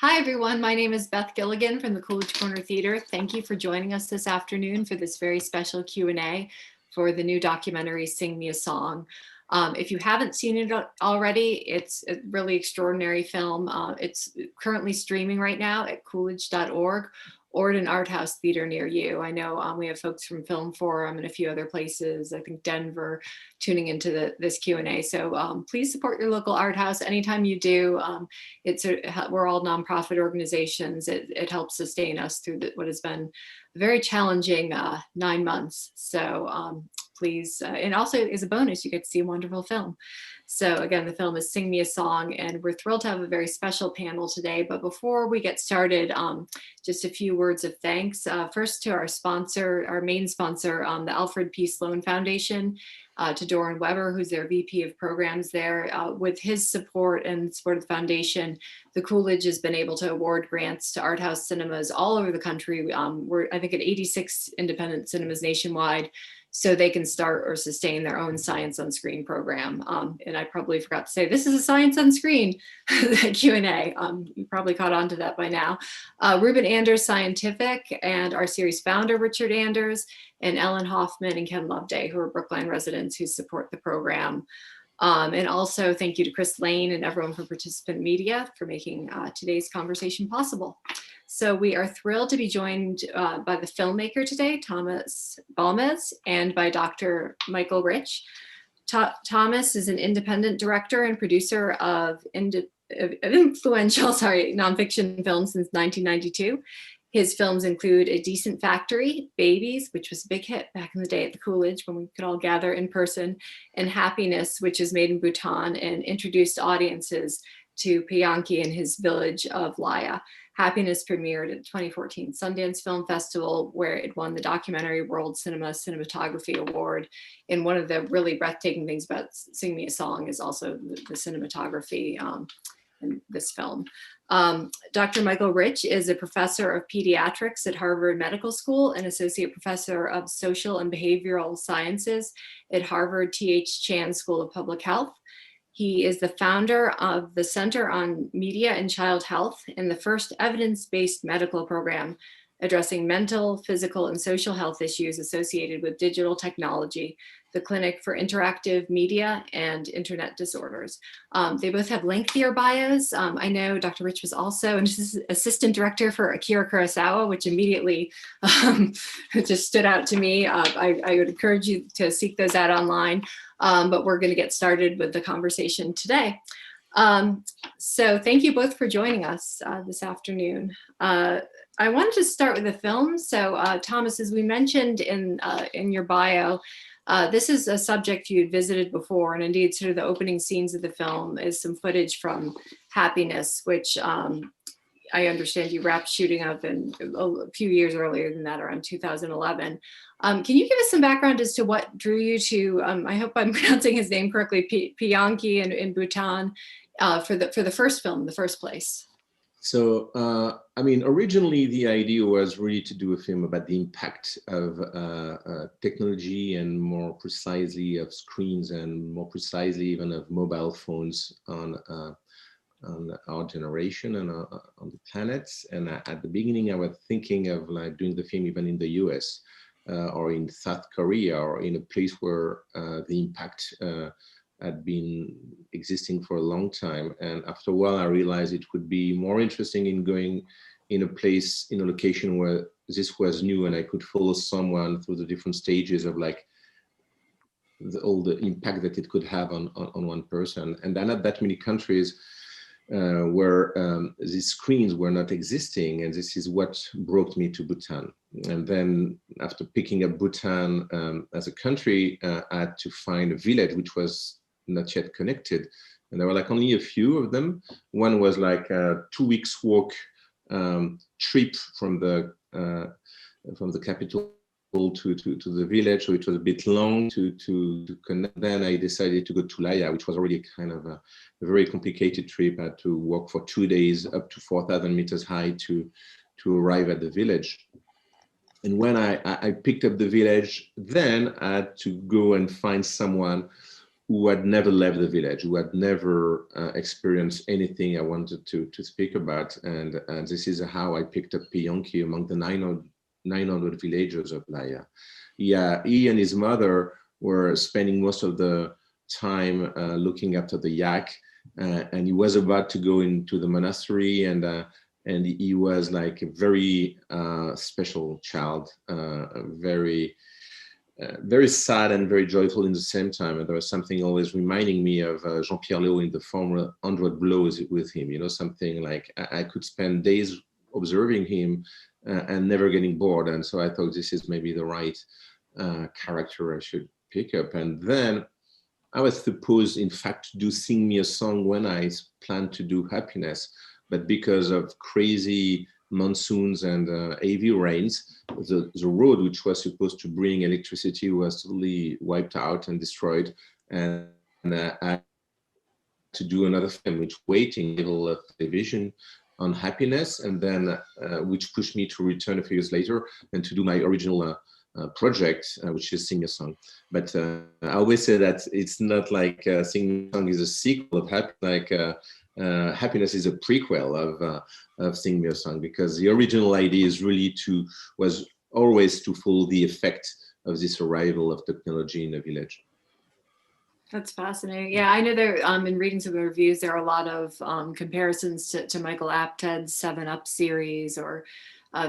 Hi, everyone. My name is Beth Gilligan from the Coolidge Corner Theatre. Thank you for joining us this afternoon for this very special Q&A for the new documentary, Sing Me a Song. If you haven't seen it already, it's a really extraordinary film. It's currently streaming right now at coolidge.org or at an art house theater near you. I know we have folks from Film Forum and a few other places, I think Denver, tuning into this Q&A. So please support your local art house anytime you do. We're all nonprofit organizations. It helps sustain us through what has been a very challenging 9 months. So please, and also as a bonus, you get to see a wonderful film. So again, the film is Sing Me a Song, and we're thrilled to have a very special panel today. But before we get started, just a few words of thanks. First to our sponsor, our main sponsor, the Alfred P. Sloan Foundation, to Doran Weber, who's their VP of programs there. With his support and support of the foundation, the Coolidge has been able to award grants to art house cinemas all over the country. We're, I think, at 86 independent cinemas nationwide, so they can start or sustain their own Science on Screen program. And I probably forgot to say, this is a Science on Screen Q&A. You probably caught on to that by now. Ruben Anders Scientific and our series founder, Richard Anders, and Ellen Hoffman and Ken Loveday, who are Brookline residents who support the program. And also thank you to Chris Lane and everyone from Participant Media for making today's conversation possible. So we are thrilled to be joined by the filmmaker today, Thomas Balmès, and by Dr. Michael Rich. Thomas is an independent director and producer of influential nonfiction films since 1992. His films include A Decent Factory, Babies, which was a big hit back in the day at the Coolidge when we could all gather in person, and Happiness, which is made in Bhutan and introduced audiences to Pyeongki and his village of Laya. Happiness premiered at the 2014 Sundance Film Festival, where it won the Documentary World Cinema Cinematography Award. And one of the really breathtaking things about Sing Me a Song is also the cinematography in this film. Dr. Michael Rich is a professor of pediatrics at Harvard Medical School and associate professor of social and behavioral sciences at Harvard T.H. Chan School of Public Health. He is the founder of the Center on Media and Child Health and the first evidence-based medical program addressing mental, physical, and social health issues associated with digital technology, the Clinic for Interactive Media and Internet Disorders. They both have lengthier bios. I know Dr. Rich was also an assistant director for Akira Kurosawa, which immediately just stood out to me. I would encourage you to seek those out online, but we're gonna get started with the conversation today. So thank you both for joining us this afternoon. I wanted to start with the film. So Thomas, as we mentioned in your bio, this is a subject you had visited before, and indeed sort of the opening scenes of the film is some footage from Happiness, which I understand you wrapped shooting of in a few years earlier than that, around 2011. Can you give us some background as to what drew you to, I hope I'm pronouncing his name correctly, Pyeongki in Bhutan for the first film in the first place? So, I mean, originally the idea was really to do a film about the impact of technology, and more precisely of screens, and more precisely even of mobile phones on our generation and on the planet. And at the beginning, I was thinking of like doing the film even in the US or in South Korea, or in a place where the impact had been existing for a long time. And after a while, I realized it would be more interesting in going in a place, in a location where this was new, and I could follow someone through the different stages of like all the impact that it could have on one person. And there are not that many countries where these screens were not existing, and this is what brought me to Bhutan. And then after picking up Bhutan as a country, I had to find a village which was not yet connected, and there were like only a few of them. One was like a 2 weeks walk trip from the capital to the village, so it was a bit long to connect. Then I decided to go to Laya, which was already kind of a very complicated trip. I had to walk for 2 days up to 4,000 meters high to arrive at the village. And when I picked up the village, then I had to go and find someone who had never left the village, who had never experienced anything I wanted to speak about. And this is how I picked up Pionki among the 900 villagers of Laya. Yeah, he and his mother were spending most of the time looking after the yak, and he was about to go into the monastery, and he was like a very special child, very sad and very joyful in the same time. And there was something always reminding me of Jean-Pierre Léaud in the film 100 Blows with him, you know, something like I could spend days observing him and never getting bored. And so I thought this is maybe the right character I should pick up. And then I was supposed, in fact, to do Sing Me a Song when I planned to do Happiness. But because of crazy monsoons and heavy rains, the road which was supposed to bring electricity was totally wiped out and destroyed. And I had to do another film, which waiting level of television on Happiness, and then which pushed me to return a few years later and to do my original project, which is Sing a Song. But I always say that it's not like Sing a Song is a sequel of Happiness is a prequel of Sing Me a Song, because the original idea is really was always to follow the effect of this arrival of technology in a village. That's fascinating. Yeah, I know there, in reading some of the reviews, there are a lot of comparisons to Michael Apted's 7 Up series, or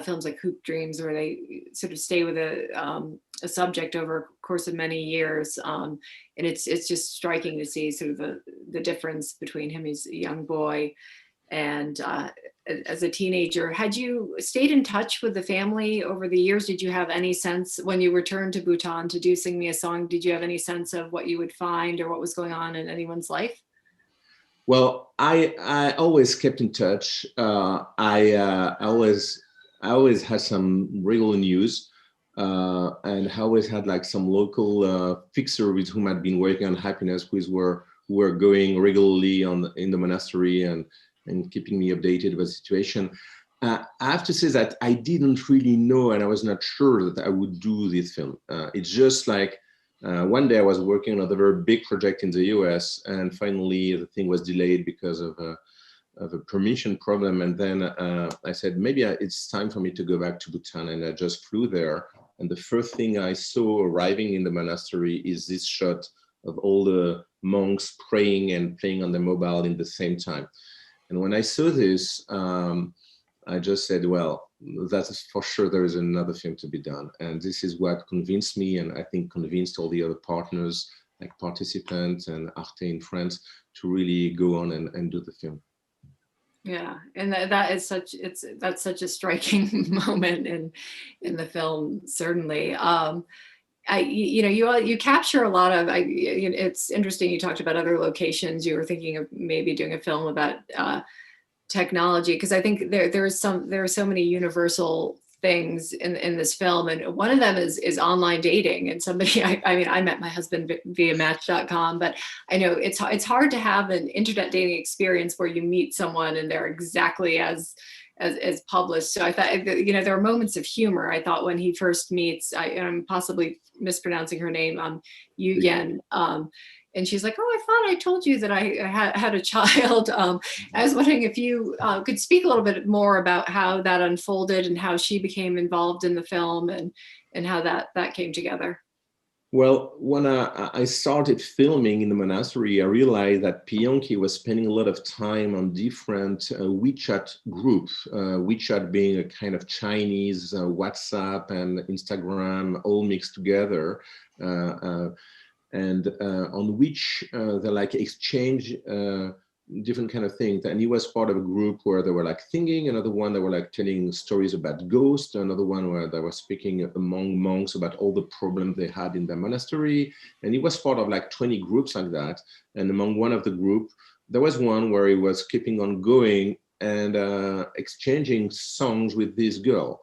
films like Hoop Dreams, where they sort of stay with a subject over a course of many years. And it's just striking to see sort of the difference between him as a young boy and as a teenager. Had you stayed in touch with the family over the years? Did you have any sense when you returned to Bhutan to do Sing Me a Song, did you have any sense of what you would find or what was going on in anyone's life? Well, I always kept in touch. I always had some regular news, and I always had like some local fixer with whom I'd been working on Happiness, who were going regularly in the monastery and keeping me updated about the situation. I have to say that I didn't really know, and I was not sure that I would do this film. It's just like one day I was working on a very big project in the US, and finally the thing was delayed because of a permission problem. And then I said, maybe it's time for me to go back to Bhutan. And I just flew there. And the first thing I saw arriving in the monastery is this shot of all the monks praying and playing on the mobile in the same time. And when I saw this, I just said, well, that's for sure there is another film to be done. And this is what convinced me, and I think convinced all the other partners, like Participants and Arte in France, to really go on and do the film. Yeah, and that's such a striking moment in the film, certainly. You capture a lot of. It's interesting. You talked about other locations. You were thinking of maybe doing a film about technology, because I think there are so many universal things in this film, and one of them is online dating. And somebody, I met my husband via Match.com, but I know it's hard to have an internet dating experience where you meet someone and they're exactly as published. So I thought, there are moments of humor. I thought when he first meets, I'm possibly mispronouncing her name, Yu Yen, and she's like, oh, I thought I told you that I had a child. I was wondering if you could speak a little bit more about how that unfolded and how she became involved in the film and how that came together. Well, when I started filming in the monastery, I realized that Pionki was spending a lot of time on different WeChat groups, WeChat being a kind of Chinese WhatsApp and Instagram all mixed together. And on which they like exchange different kind of things. And he was part of a group where they were like singing, another one that were like telling stories about ghosts, another one where they were speaking among monks about all the problems they had in the monastery. And he was part of like 20 groups like that. And among one of the group, there was one where he was keeping on going and exchanging songs with this girl.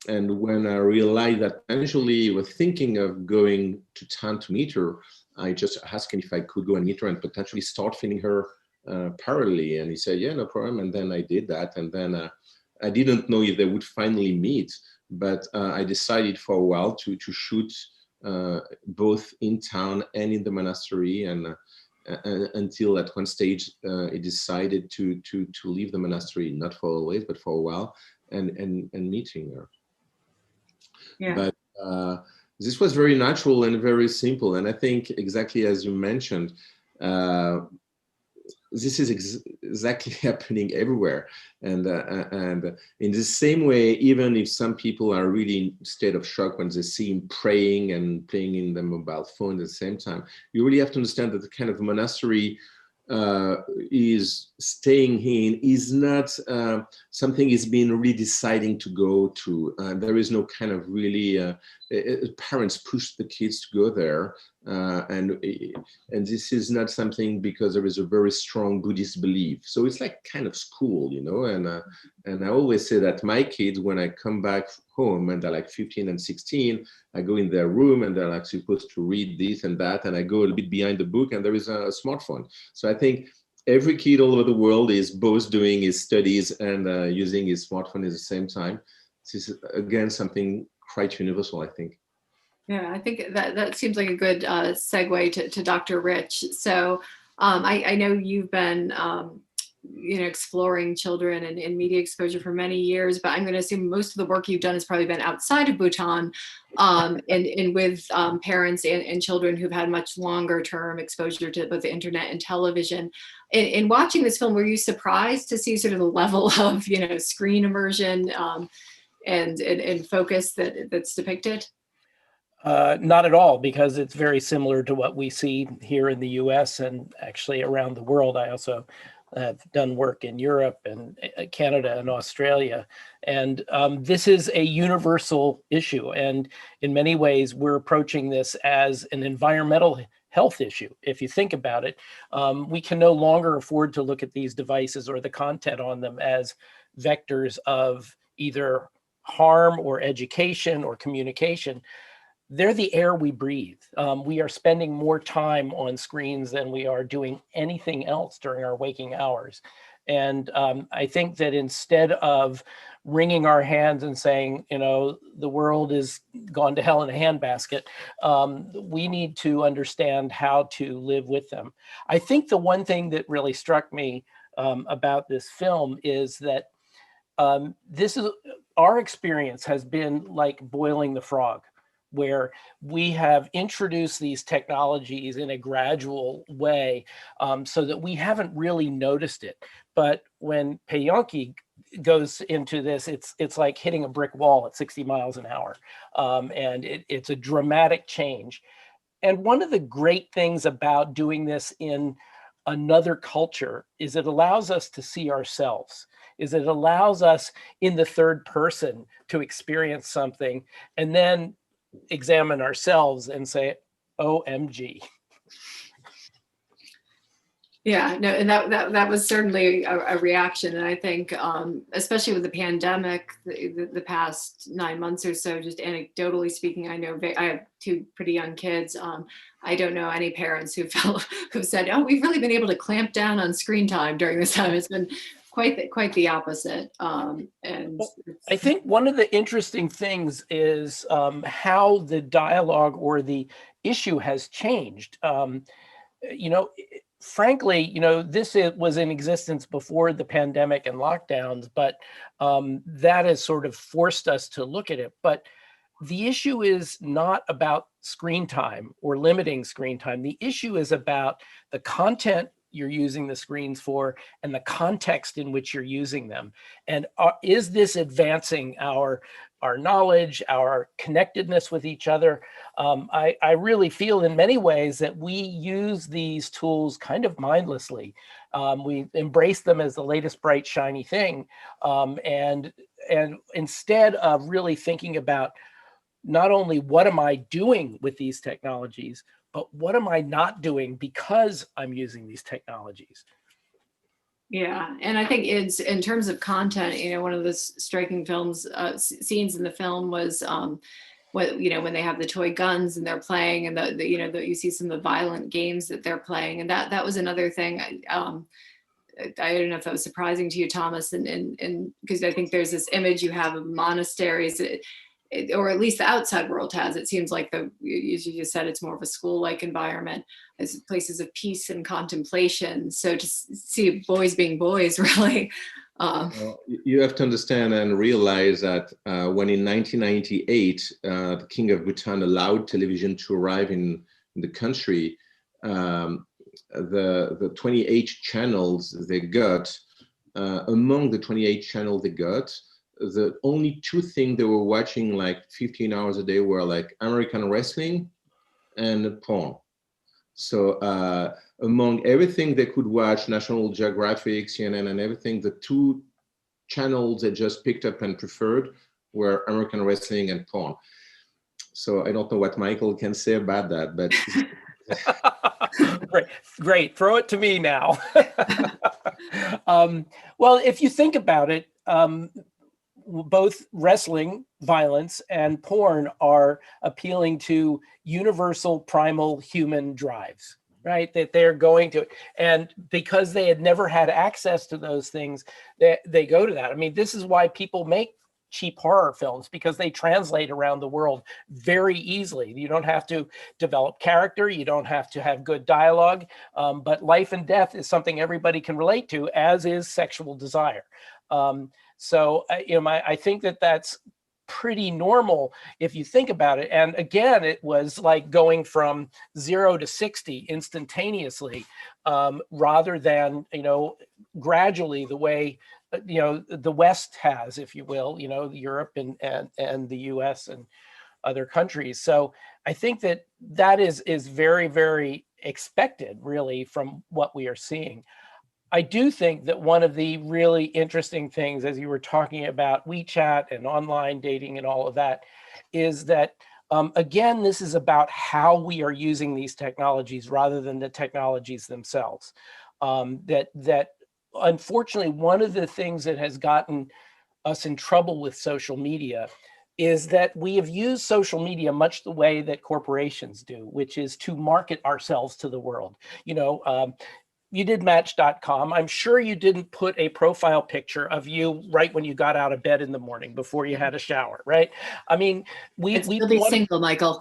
And when I realized that eventually he was thinking of going to town to meet her, I just asked him if I could go and meet her and potentially start filming her parallelly. And he said, yeah, no problem. And then I did that. And then I didn't know if they would finally meet, but I decided for a while to shoot both in town and in the monastery, and until at one stage he decided to leave the monastery, not for always, but for a while, and meeting her. Yeah. But this was very natural and very simple. And I think exactly as you mentioned, this is exactly happening everywhere. And in the same way, even if some people are really in a state of shock when they see him praying and playing in the mobile phone at the same time, you really have to understand that the kind of monastery is staying in is not something he's been really deciding to go to. There is no kind of really parents push the kids to go there, and this is not something because there is a very strong Buddhist belief. So it's like kind of school, you know. And I always say that my kids, when I come back home and they're like 15 and 16, I go in their room and they're like supposed to read this and that, and I go a little bit behind the book and there is a smartphone. So I think every kid all over the world is both doing his studies and using his smartphone at the same time. This is again something quite universal, I think. Yeah, I think that seems like a good segue to Dr. Rich. So I know you've been exploring children and media exposure for many years, but I'm going to assume most of the work you've done has probably been outside of Bhutan, and with parents and children who've had much longer term exposure to both the internet and television. In watching this film, were you surprised to see sort of the level of screen immersion and focus that's depicted? Not at all, because it's very similar to what we see here in the US and actually around the world. I also have done work in Europe and Canada and Australia. And this is a universal issue. And in many ways, we're approaching this as an environmental health issue. If you think about it, we can no longer afford to look at these devices or the content on them as vectors of either harm or education or communication. They're the air we breathe. We are spending more time on screens than we are doing anything else during our waking hours. And I think that instead of wringing our hands and saying, the world is gone to hell in a handbasket, we need to understand how to live with them. I think the one thing that really struck me about this film is that our experience has been like boiling the frog, where we have introduced these technologies in a gradual way, so that we haven't really noticed it. But when Pediatrics goes into this, it's like hitting a brick wall at 60 miles an hour. And it's a dramatic change. And one of the great things about doing this in another culture is it allows us to see ourselves, is it allows us in the third person to experience something and then examine ourselves and say, OMG. Yeah, no, and that was certainly a reaction. And I think, especially with the pandemic, the past 9 months or so, just anecdotally speaking, I know I have two pretty young kids. I don't know any parents who've said, oh, we've really been able to clamp down on screen time during this time. It's been quite the opposite. And I think one of the interesting things is how the dialogue or the issue has changed. Frankly, this was in existence before the pandemic and lockdowns, but that has sort of forced us to look at it. But the issue is not about screen time or limiting screen time. The issue is about the content you're using the screens for and the context in which you're using them. And is this advancing our knowledge, our connectedness with each other? I really feel in many ways that we use these tools kind of mindlessly. We embrace them as the latest bright, shiny thing. And instead of really thinking about not only what am I doing with these technologies, but what am I not doing because I'm using these technologies? Yeah, and I think it's in terms of content. One of the striking scenes in the film was when they have the toy guns and they're playing, and you see some of the violent games that they're playing, and that was another thing. I don't know if that was surprising to you, Thomas, and because I think there's this image you have of monasteries. or at least the outside world has. It seems like as you just said, it's more of a school-like environment, as places of peace and contemplation. So to see boys being boys, really. Well, you have to understand and realize that when in 1998, the King of Bhutan allowed television to arrive in the country, the 28 channels they got, among the 28 channels they got, the only two things they were watching like 15 hours a day were like American wrestling and porn. So among everything they could watch, National Geographic, CNN and everything, the two channels they just picked up and preferred were American wrestling and porn. So I don't know what Michael can say about that, but Great. Throw it to me now. Well, if you think about it, both wrestling violence and porn are appealing to universal primal human drives, right? That they're going to, and because they had never had access to those things, they go to that. I mean, this is why people make cheap horror films, because they translate around the world very easily. You don't have to develop character, you don't have to have good dialogue, but life and death is something everybody can relate to, as is sexual desire. So I think that that's pretty normal if you think about it. And again, it was like going from 0 to 60 instantaneously, rather than gradually, the way the West has, if you will, Europe and the US and other countries. So I think that is very, very expected, really, from what we are seeing. I do think that one of the really interesting things, as you were talking about WeChat and online dating and all of that, is that, again, this is about how we are using these technologies rather than the technologies themselves. That unfortunately, one of the things that has gotten us in trouble with social media is that we have used social media much the way that corporations do, which is to market ourselves to the world. You did Match.com. I'm sure you didn't put a profile picture of you right when you got out of bed in the morning before you had a shower, right? I mean, we still be single, Michael.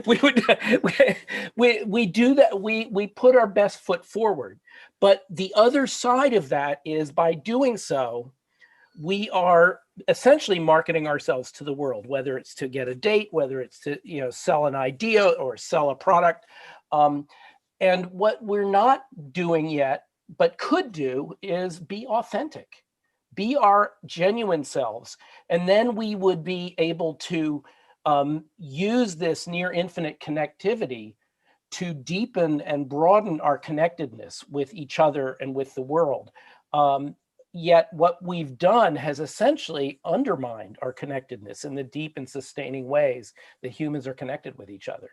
we do that. We put our best foot forward, but the other side of that is, by doing so, we are essentially marketing ourselves to the world, whether it's to get a date, whether it's to sell an idea or sell a product. And what we're not doing yet, but could do, is be authentic, be our genuine selves. And then we would be able to use this near infinite connectivity to deepen and broaden our connectedness with each other and with the world. Yet what we've done has essentially undermined our connectedness in the deep and sustaining ways that humans are connected with each other.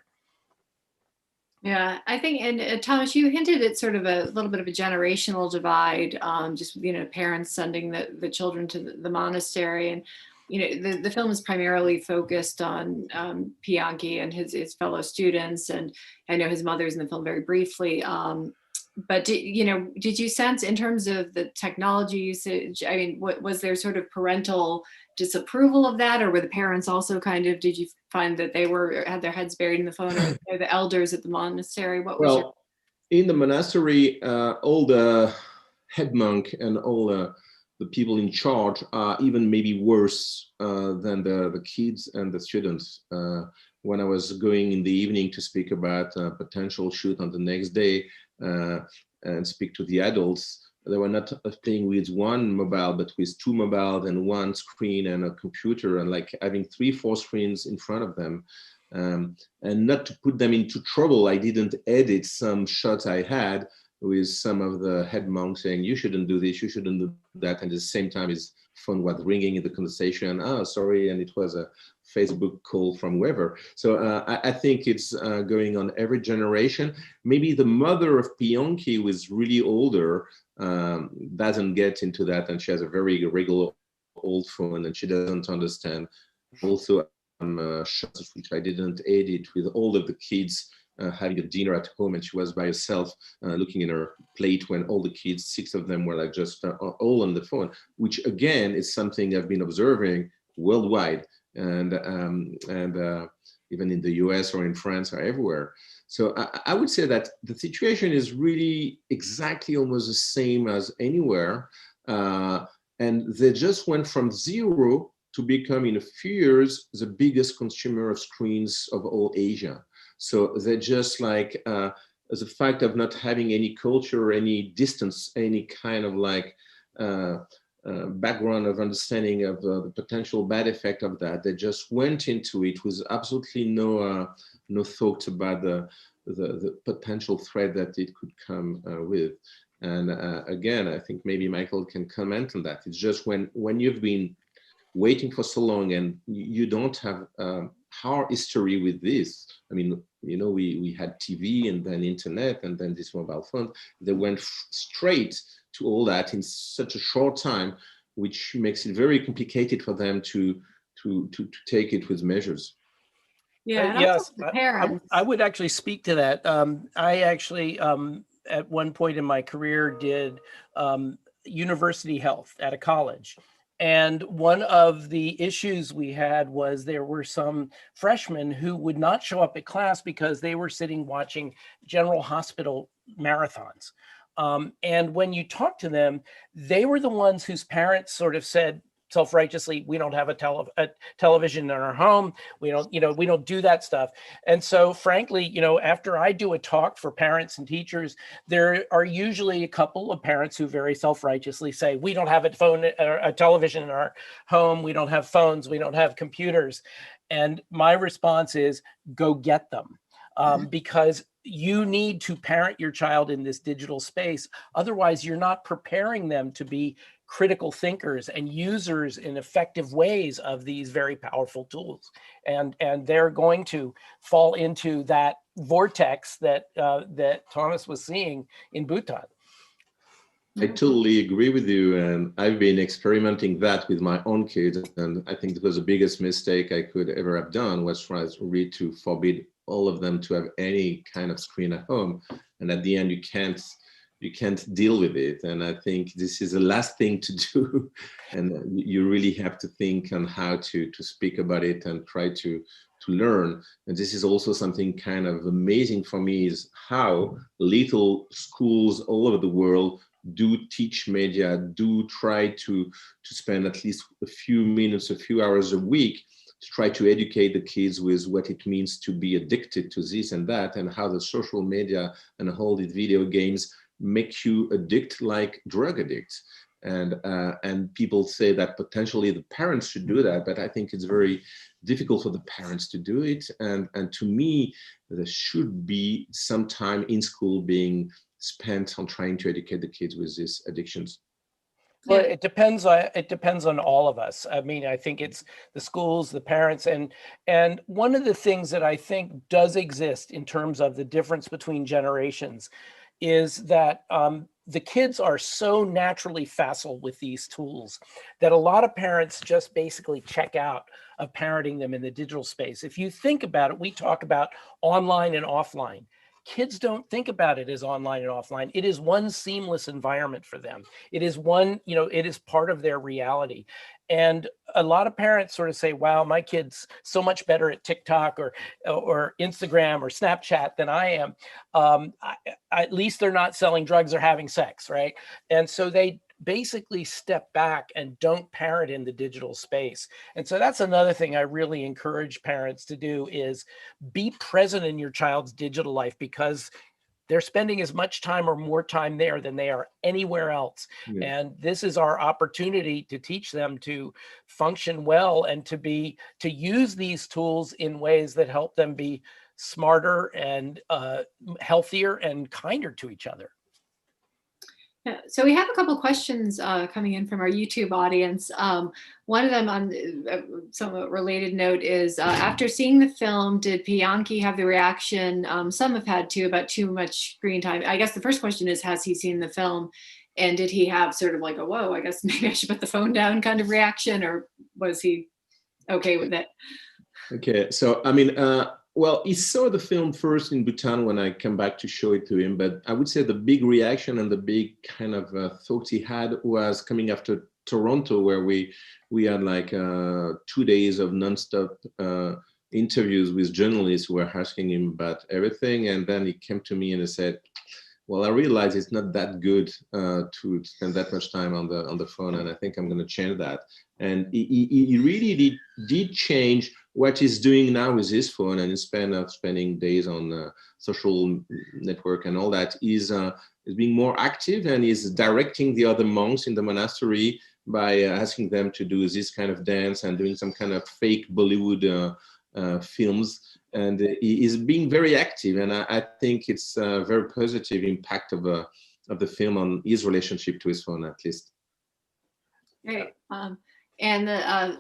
Yeah, I think, and Thomas, you hinted at sort of a little bit of a generational divide, just parents sending the children to the monastery, and the film is primarily focused on Pianki and his fellow students, and I know his mother's in the film very briefly. But did you sense, in terms of the technology usage, I mean, was there sort of parental disapproval of that, or were the parents also did you find that they had their heads buried in the phone, or the elders at the monastery? In the monastery, all the head monk and all the people in charge are even maybe worse than the kids and the students. When I was going in the evening to speak about a potential shoot on the next day and speak to the adults, they were not playing with one mobile, but with two mobiles and one screen and a computer, and like having 3-4 screens in front of them. And not to put them into trouble, I didn't edit some shots I had with some of the head monks saying, you shouldn't do this, you shouldn't do that. And at the same time, his phone was ringing in the conversation. Oh, sorry. And it was a Facebook call from whoever. So I think it's going on every generation. Maybe the mother of Pianki, who is really older, doesn't get into that. And she has a very regular old phone and she doesn't understand. Also, shots which I didn't edit with all of the kids having a dinner at home, and she was by herself looking in her plate when all the kids, 6 of them, were like just all on the phone, which again is something I've been observing worldwide, and even in the US or in France or everywhere. So I would say that the situation is really exactly almost the same as anywhere. And they just went from 0 to become, in a few years, the biggest consumer of screens of all Asia. So they're just like, the fact of not having any culture, any distance, any kind of like background of understanding of the potential bad effect of that, they just went into it with absolutely no thought about the potential threat that it could come with. And again, I think maybe Michael can comment on that. It's just when you've been waiting for so long and you don't have our history with this. I mean, you know, we had TV and then internet and then this mobile phone. They went straight to all that in such a short time, which makes it very complicated for them to take it with measures. Yeah, and Yes, also the parents. I would actually speak to that. I actually, at one point in my career, did university health at a college. And one of the issues we had was there were some freshmen who would not show up at class because they were sitting watching General Hospital marathons. And when you talk to them, they were the ones whose parents sort of said, self-righteously, we don't have a television in our home. We don't do that stuff. And so frankly, after I do a talk for parents and teachers, there are usually a couple of parents who very self-righteously say, we don't have a television in our home. We don't have phones. We don't have computers. And my response is, go get them. Because you need to parent your child in this digital space. Otherwise, you're not preparing them to be critical thinkers and users in effective ways of these very powerful tools. And they're going to fall into that vortex that Thomas was seeing in Bhutan. I totally agree with you. And I've been experimenting that with my own kids. And I think it was the biggest mistake I could ever have done was try really to forbid all of them to have any kind of screen at home. And at the end, you can't deal with it. And I think this is the last thing to do. And you really have to think on how to speak about it and try to learn. And this is also something kind of amazing for me, is how little schools all over the world do teach media, do try to spend at least a few minutes, a few hours a week to try to educate the kids with what it means to be addicted to this and that, and how the social media and all the video games make you addict like drug addicts. And people say that potentially the parents should do that, but I think it's very difficult for the parents to do it. And to me, there should be some time in school being spent on trying to educate the kids with these addictions. Well, it depends on all of us. I mean, I think it's the schools, the parents, and one of the things that I think does exist in terms of the difference between generations is that the kids are so naturally facile with these tools that a lot of parents just basically check out of parenting them in the digital space. If you think about it, we talk about online and offline. Kids don't think about it as online and offline. It is one seamless environment for them. It is one, it is part of their reality. And a lot of parents sort of say, wow, my kid's so much better at TikTok or Instagram or Snapchat than I am. At least they're not selling drugs or having sex, right? And so they basically step back and don't parent in the digital space. And so that's another thing I really encourage parents to do, is be present in your child's digital life, because they're spending as much time or more time there than they are anywhere else. Yeah. And this is our opportunity to teach them to function well and to use these tools in ways that help them be smarter and healthier and kinder to each other. Yeah, so we have a couple questions coming in from our YouTube audience. One of them, on a somewhat related note, is after seeing the film, did Bianchi have the reaction some have had too, about too much screen time? I guess the first question is, has he seen the film, and did he have sort of like a, whoa, I guess maybe I should put the phone down kind of reaction, or was he okay with it? Okay, so I mean, Well, he saw the film first in Bhutan when I came back to show it to him. But I would say the big reaction and the big kind of thoughts he had was coming after Toronto, where we had like 2 days of nonstop interviews with journalists who were asking him about everything. And then he came to me and he said, well, I realize it's not that good to spend that much time on the phone, and I think I'm going to change that. And he really did change what he's doing now with his phone, and instead of spending days on social network and all that, is being more active and is directing the other monks in the monastery by asking them to do this kind of dance and doing some kind of fake Bollywood films. And he is being very active, and I think it's a very positive impact of the film on his relationship to his phone, at least. Great. And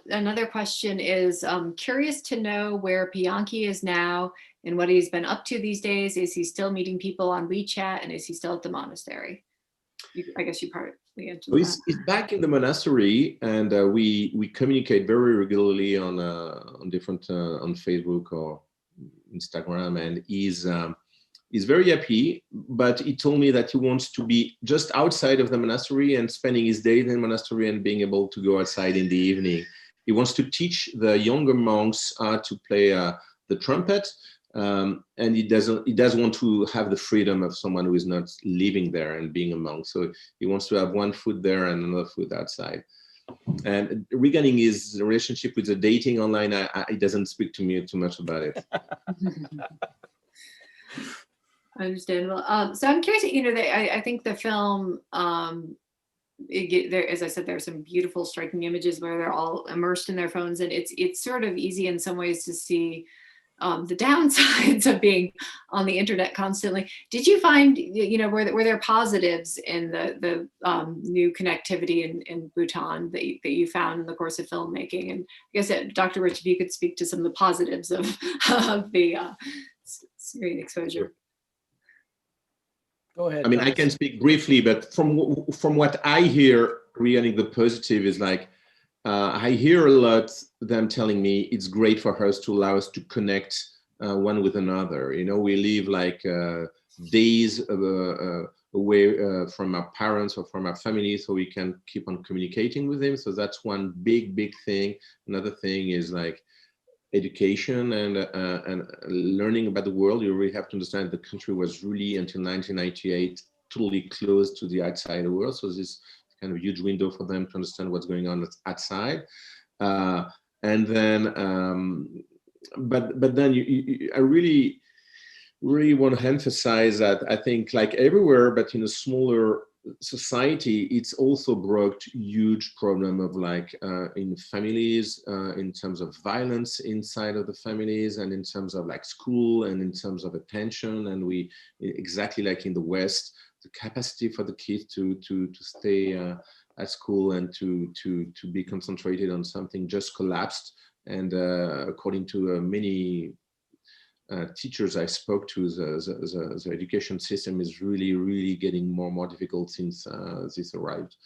another question is, curious to know where Bianchi is now and what he's been up to these days. Is he still meeting people on WeChat, and is he still at the monastery? I guess you partly answered that. He's back in the monastery, and we communicate very regularly on different on Facebook or Instagram, and he's very happy. But he told me that he wants to be just outside of the monastery and spending his days in the monastery and being able to go outside in the evening. He wants to teach the younger monks how to play the trumpet, and he does want to have the freedom of someone who is not living there and being a monk. So he wants to have one foot there and another foot outside. And regarding his relationship with the dating online, he doesn't speak to me too much about it. Understandable. So I'm curious, I think the film, as I said, there's some beautiful, striking images where they're all immersed in their phones, and it's sort of easy in some ways to see the downsides of being on the internet constantly. Did you find, were there positives in the new connectivity in Bhutan that you found in the course of filmmaking? And I guess, Dr. Rich, if you could speak to some of the positives of the screen exposure. Go ahead. I mean, I can speak briefly, but from what I hear regarding the positive is like, I hear a lot them telling me it's great for us to allow us to connect one with another. We live like days away from our parents or from our family, so we can keep on communicating with them. So that's one big thing. Another thing is like education and learning about the world. You really have to understand the country was really, until 1998, totally closed to the outside world. So this kind of huge window for them to understand what's going on outside. And then, but then I really want to emphasize that I think, like everywhere, but in a smaller society, it's also brought huge problem of like in families, in terms of violence inside of the families, and in terms of like school, and in terms of attention. And we, exactly like in the West, the capacity for the kids to stay at school and to be concentrated on something just collapsed. And according to many teachers I spoke to, the education system is really getting more difficult since this arrived.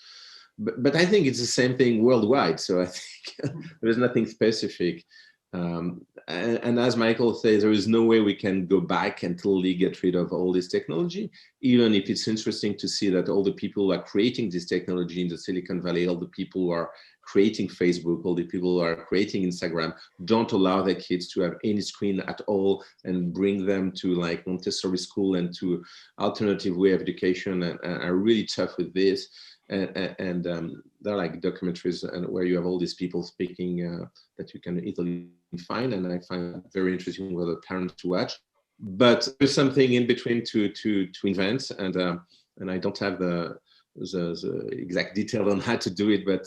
But I think it's the same thing worldwide. So I think there's nothing specific. And as Michael says, there is no way we can go back and totally get rid of all this technology, even if it's interesting to see that all the people who are creating this technology in the Silicon Valley, all the people who are creating Facebook, all the people who are creating Instagram, don't allow their kids to have any screen at all and bring them to like Montessori school and to alternative way of education, and are really tough with this. And there are like documentaries and where you have all these people speaking that you can easily find, and I find it very interesting for the parents to watch. But there's something in between to invent, and I don't have the exact detail on how to do it, but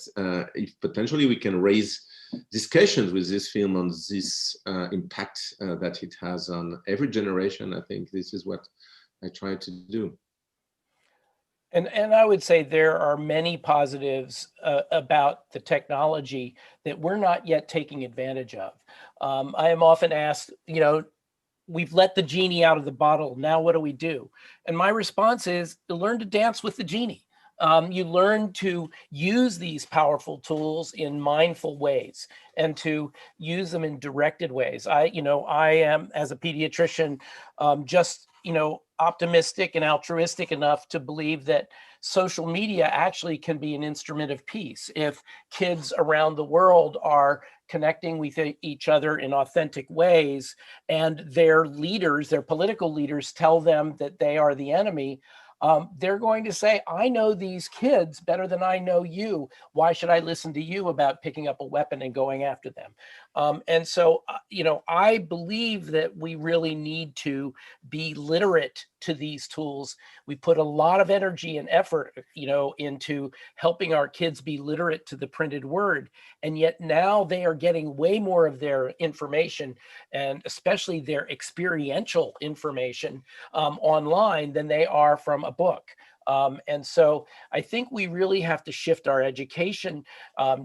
if potentially we can raise discussions with this film on this impact that it has on every generation, I think this is what I try to do. And I would say there are many positives about the technology that we're not yet taking advantage of. I am often asked, we've let the genie out of the bottle. Now what do we do? And my response is to learn to dance with the genie. You learn to use these powerful tools in mindful ways and to use them in directed ways. I am, as a pediatrician, just, optimistic and altruistic enough to believe that social media actually can be an instrument of peace. If kids around the world are connecting with each other in authentic ways, and their leaders, their political leaders, tell them that they are the enemy, they're going to say, I know these kids better than I know you. Why should I listen to you about picking up a weapon and going after them? And so, I believe that we really need to be literate to these tools. We put a lot of energy and effort, into helping our kids be literate to the printed word. And yet now they are getting way more of their information, and especially their experiential information, online than they are from a book. And so I think we really have to shift our education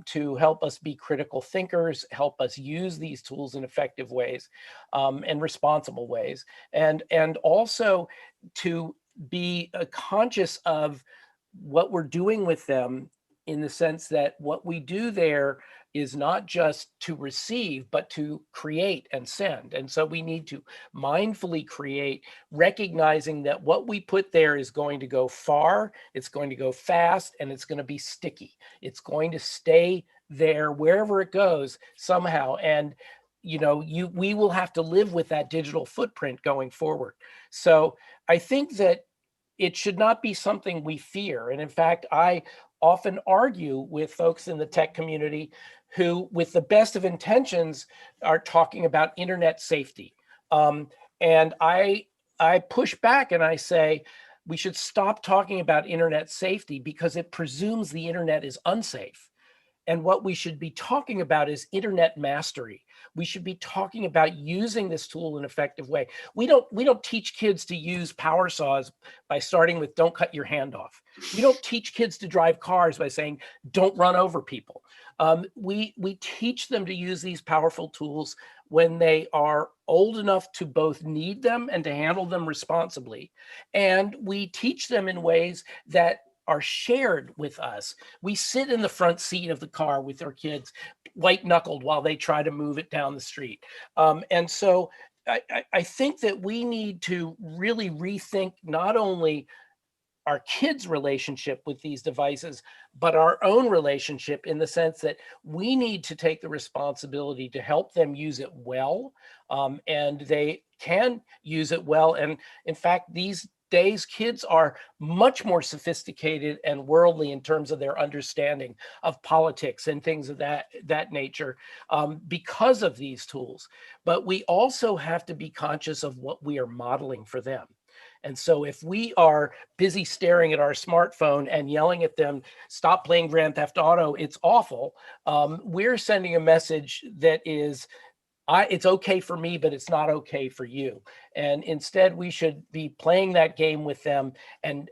to help us be critical thinkers, help us use these tools in effective ways, and responsible ways, and also to be conscious of what we're doing with them, in the sense that what we do there is not just to receive, but to create and send. And so we need to mindfully create, recognizing that what we put there is going to go far, it's going to go fast, and it's going to be sticky. It's going to stay there wherever it goes somehow. And we will have to live with that digital footprint going forward. So I think that it should not be something we fear. And in fact, I often argue with folks in the tech community who, with the best of intentions, are talking about internet safety. And I push back and I say, we should stop talking about internet safety because it presumes the internet is unsafe. And what we should be talking about is internet mastery. We should be talking about using this tool in an effective way. We don't teach kids to use power saws by starting with don't cut your hand off. We don't teach kids to drive cars by saying don't run over people. We teach them to use these powerful tools when they are old enough to both need them and to handle them responsibly. And we teach them in ways that are shared with us. We sit in the front seat of the car with our kids, white knuckled, while they try to move it down the street. And so I think that we need to really rethink not only our kids' relationship with these devices, but our own relationship, in the sense that we need to take the responsibility to help them use it well. And they can use it well. And in fact, these days, kids are much more sophisticated and worldly in terms of their understanding of politics and things of that nature, because of these tools. But we also have to be conscious of what we are modeling for them. And so if we are busy staring at our smartphone and yelling at them, stop playing Grand Theft Auto, it's awful, we're sending a message that is, it's okay for me, but it's not okay for you. And instead, we should be playing that game with them and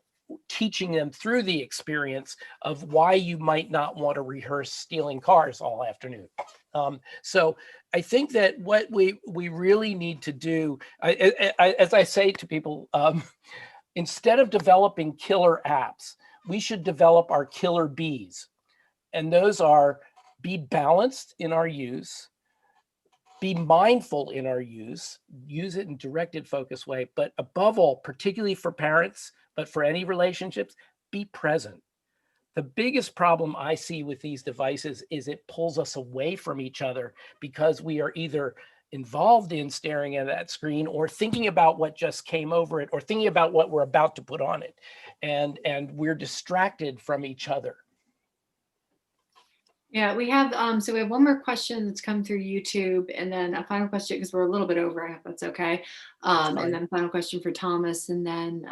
teaching them through the experience of why you might not want to rehearse stealing cars all afternoon. So I think that what we really need to do, as I say to people, instead of developing killer apps, we should develop our killer bees. And those are: be balanced in our use, be mindful in our use it in directed, focused way, but above all, particularly for parents, but for any relationships, be present. The biggest problem I see with these devices is it pulls us away from each other, because we are either involved in staring at that screen or thinking about what just came over it or thinking about what we're about to put on it. And we're distracted from each other. Yeah, we have so we have one more question that's come through YouTube, and then a final question, because we're a little bit over. I hope that's okay. And then final question for Thomas, and then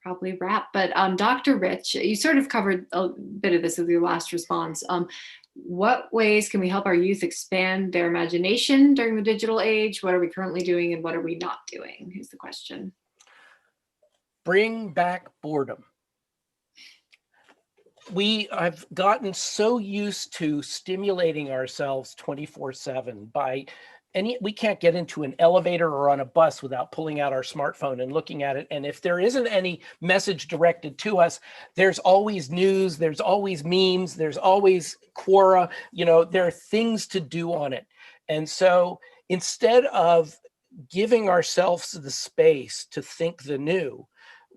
probably wrap. But Dr. Rich, you sort of covered a bit of this with your last response. What ways can we help our youth expand their imagination during the digital age? What are we currently doing, and what are we not doing? Is the question. Bring back boredom. I've gotten so used to stimulating ourselves 24/7 by we can't get into an elevator or on a bus without pulling out our smartphone and looking at it. And if there isn't any message directed to us, there's always news, there's always memes, there's always Quora, there are things to do on it. And so instead of giving ourselves the space to think the new,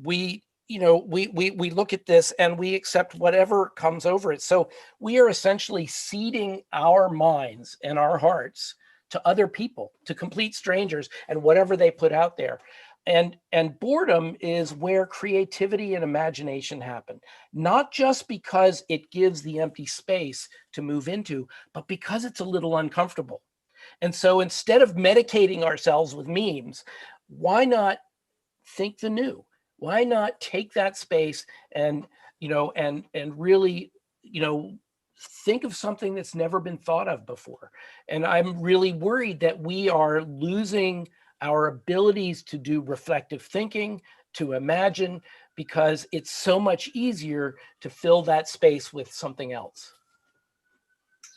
we look at this and we accept whatever comes over it. So we are essentially ceding our minds and our hearts to other people, to complete strangers, and whatever they put out there. And boredom is where creativity and imagination happen, not just because it gives the empty space to move into, but because it's a little uncomfortable. And so instead of medicating ourselves with memes, why not think the new? Why not take that space and really, think of something that's never been thought of before? And I'm really worried that we are losing our abilities to do reflective thinking, to imagine, because it's so much easier to fill that space with something else.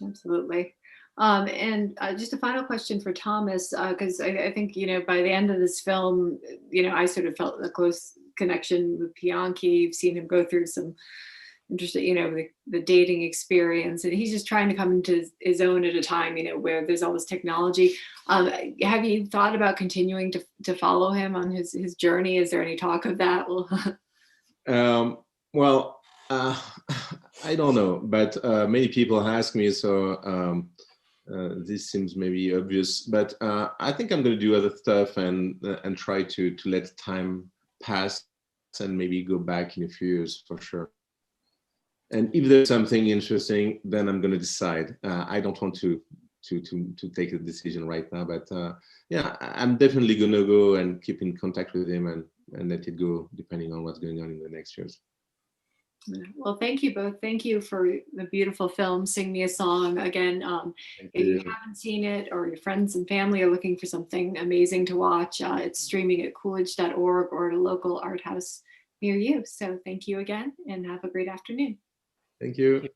Absolutely. And just a final question for Thomas, because I think, by the end of this film, I sort of felt a close connection with Bianchi. You've seen him go through some interesting, the dating experience, and he's just trying to come into his own at a time, where there's all this technology. Have you thought about continuing to follow him on his journey? Is there any talk of that? Well, I don't know, but many people ask me, so this seems maybe obvious, but I think I'm going to do other stuff and try to let time pass and maybe go back in a few years for sure. And if there's something interesting, then I'm going to decide. I don't want to take a decision right now, but yeah, I'm definitely going to go and keep in contact with him and let it go depending on what's going on in the next years. Well, thank you both. Thank you for the beautiful film, Sing Me a Song. Again, if you haven't seen it, or your friends and family are looking for something amazing to watch, it's streaming at coolidge.org or at a local art house near you. So thank you again, and have a great afternoon. Thank you.